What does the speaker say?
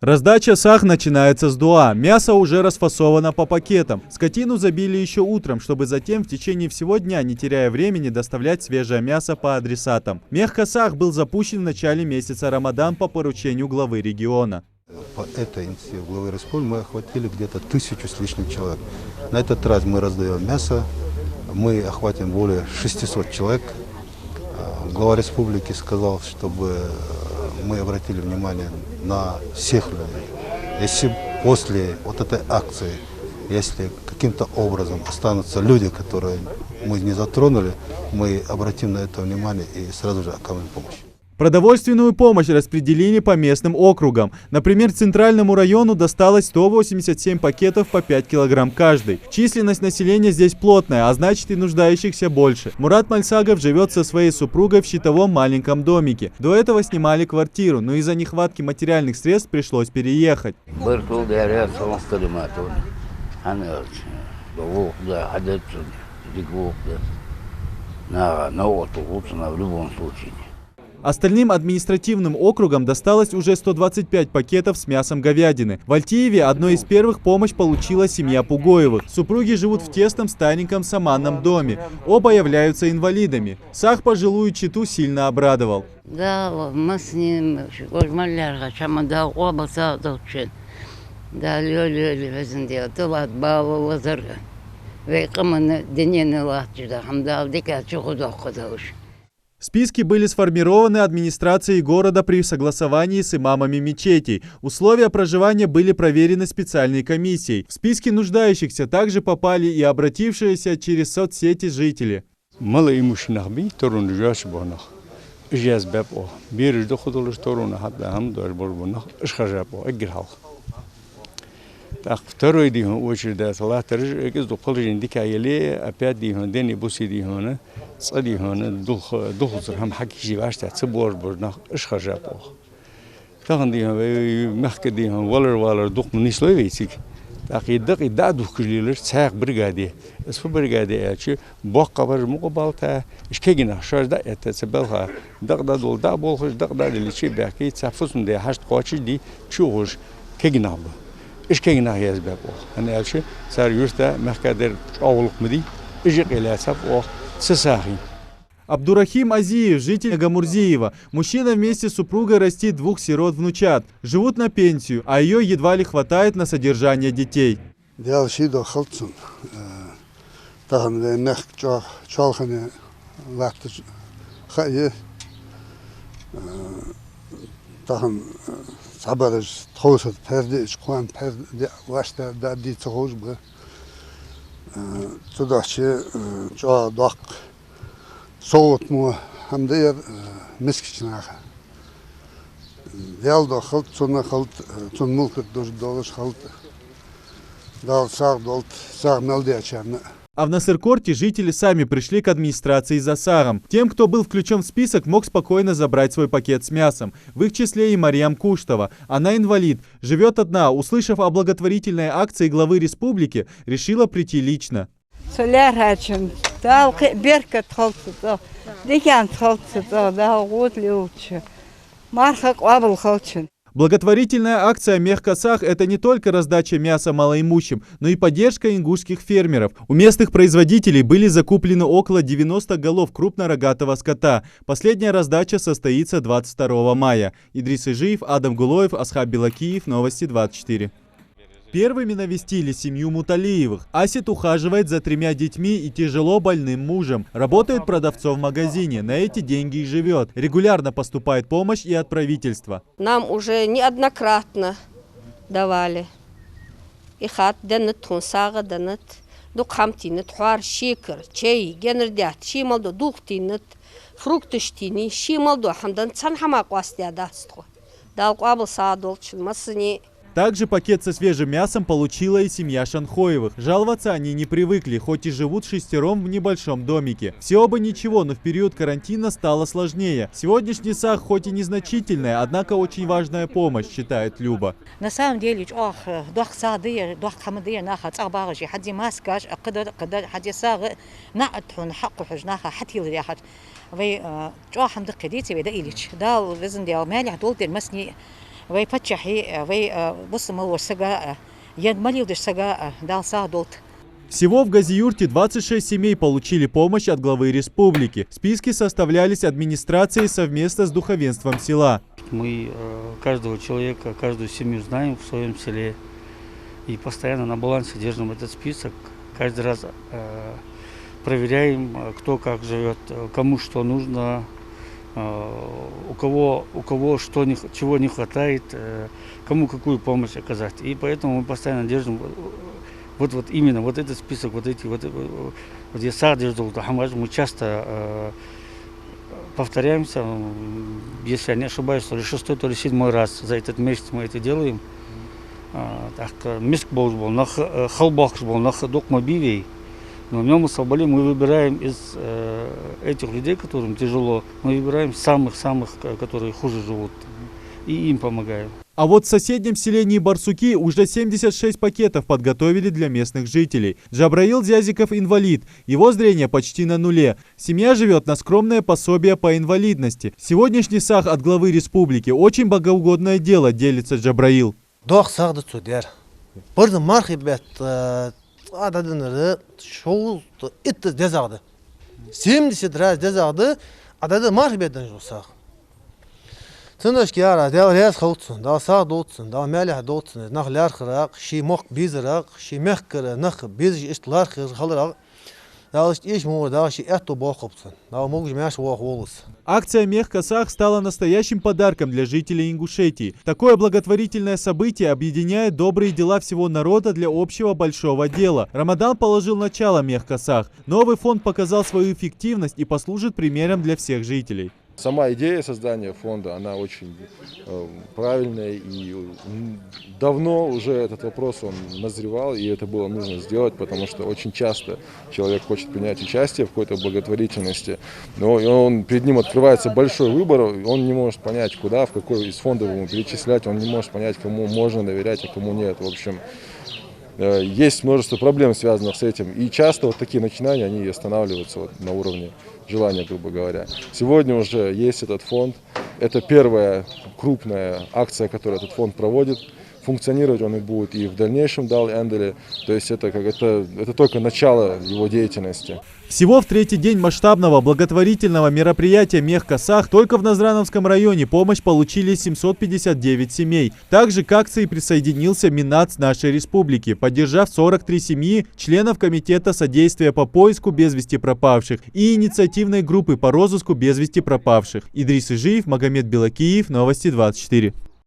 Раздача сах начинается с дуа. Мясо уже расфасовано по пакетам. Скотину забили еще утром, чтобы затем в течение всего дня, не теряя времени, доставлять свежее мясо по адресатам. Мехкасах был запущен в начале месяца Рамадан по поручению главы региона. По этой инициативе главы республики мы охватили где-то 1000 с лишним человек. На этот раз мы раздаем мясо, мы охватим более 600 человек. Глава республики сказал, чтобы мы обратили внимание на всех людей. Если после вот этой акции, если каким-то образом останутся люди, которые мы не затронули, мы обратим на это внимание и сразу же окажем помощь. Продовольственную помощь распределили по местным округам. Например, Центральному району досталось 187 пакетов по 5 килограмм каждый. Численность населения здесь плотная, а значит и нуждающихся больше. Мурат Мальсагов живет со своей супругой в щитовом маленьком домике. До этого снимали квартиру, но из-за нехватки материальных средств пришлось переехать. В любом случае. Остальным административным округам досталось уже 125 пакетов с мясом говядины. В Альтиеве одной из первых помощь получила семья Пугоевых. Супруги живут в тесном стареньком саманном доме. Оба являются инвалидами. Сах пожилую чету сильно обрадовал. Да, мы с ним Списки были сформированы администрацией города при согласовании с имамами мечетей. Условия проживания были проверены специальной комиссией. В списки нуждающихся также попали и обратившиеся через соцсети жители. Второй очередь опять дени буси дихона цадихона духусрам хакиши вашта цбор борнах ишхажапо таган дихон махкадихон валер духмнисловейцик тaqidaq idadu kuliler saq brigade اسف brigade açı boqqabar muqbalta işkegina şarda etsebelha daqda dol da bolxuş daqda liçi baqi tsafusum de haşt qoçi di çuğuş keginabı İşkegina yazbab o. Hani açı sar yurtta mahkader ağılık mıdi? İjik ile saf o сысахи. Абдурахим Азиев, житель Гамурзиева. Мужчина вместе с супругой растит 2 сирот-внучат. Живут на пенсию, а ее едва ли хватает на содержание детей. Sabırız, toğusuz, perde, çıkan perde, başta derdi çoğuz bu. Tudaşı, çoğu dak, soğut mu, hem de yer miskişine. Yalda kalt, sonra kalt, son mülküt doluş kalt. Dal sağ dolt, sağ meldi açarını. А в Насыркорте жители сами пришли к администрации за сахом. Тем, кто был включен в список, мог спокойно забрать свой пакет с мясом. В их числе и Марьям Куштова. Она инвалид, живет одна. Услышав о благотворительной акции главы республики, решила прийти лично. Благотворительная акция Мехкасах – это не только раздача мяса малоимущим, но и поддержка ингушских фермеров. У местных производителей были закуплены около 90 голов крупнорогатого скота. Последняя раздача состоится 22 мая. Идрис Ижиев, Адам Гулоев, Асхаб Белакиев, Новости 24. Первыми навестили семью Муталиевых. Асит ухаживает за 3 детьми и тяжело больным мужем. Работает продавцом в магазине. На эти деньги и живет. Регулярно поступает помощь и от правительства. Нам уже неоднократно давали. И хат денет, тунсага денет, духамтинет, хуар, шикр, чай, генердят, шималдо, духтинет, фруктыштини, шималдо, хамдан цанхамак вастиадастху. Далку абл саадолчин, масыни. Также пакет со свежим мясом получила и семья Шанхоевых. Жаловаться они не привыкли, хоть и живут шестером в небольшом домике. Все бы ничего, но в период карантина стало сложнее. Сегодняшний сах хоть и незначительная, однако очень важная помощь, считает Люба. На самом деле, Всего в Газиюрте 26 семей получили помощь от главы республики. Списки составлялись администрацией совместно с духовенством села. Мы каждого человека, каждую семью знаем в своем селе и постоянно на балансе держим этот список. Каждый раз проверяем, кто как живет, кому что нужно, у кого чего не хватает, кому какую помощь оказать. И поэтому мы постоянно держим именно этот список, я сам держу, мы часто повторяемся, если я не ошибаюсь, то ли 6-й, то ли 7-й раз за этот месяц мы это делаем. Миск был, халбах был, докмобивей. Но в нем мы выбираем из этих людей, которым тяжело, мы выбираем самых-самых, которые хуже живут, и им помогаем. А вот в соседнем селении Барсуки уже 76 пакетов подготовили для местных жителей. Джабраил Зязиков инвалид, его зрение почти на нуле. Семья живет на скромное пособие по инвалидности. Сегодняшний сах от главы республики очень богоугодное дело, делится Джабраил. Adadınları çoğu itti dezağdı. 70 raz dezağdı. Adadı marhbeden olsak. Tınış ki ara devres xaltsun, da sağ dolsun, da melih dolsun. Nahlar xıraq, şi moq bizraq, şi mehkır, nah biz iştlar xalıraq. Акция «Мех Косах» стала настоящим подарком для жителей Ингушетии. Такое благотворительное событие объединяет добрые дела всего народа для общего большого дела. Рамадан положил начало «Мех Косах». Новый фонд показал свою эффективность и послужит примером для всех жителей. Сама идея создания фонда, она очень правильная, и давно уже этот вопрос он назревал, и это было нужно сделать, потому что очень часто человек хочет принять участие в какой-то благотворительности, но перед ним открывается большой выбор, он не может понять, куда, в какой из фондов ему перечислять, он не может понять, кому можно доверять, а кому нет. В общем, есть множество проблем, связанных с этим, и часто такие начинания, они останавливаются на уровне желания, грубо говоря. Сегодня уже есть этот фонд. Это первая крупная акция, которую этот фонд проводит. Функционировать он и будет и в дальнейшем Дал-Энделе. То есть это только начало его деятельности. Всего в третий день масштабного благотворительного мероприятия «Мех Косах» только в Назрановском районе помощь получили 759 семей. Также к акции присоединился Минац нашей республики, поддержав 43 семьи членов Комитета содействия по поиску без вести пропавших и инициативной группы по розыску без вести пропавших. Идрис Ижиев, Магомед Белакиев, Новости 24.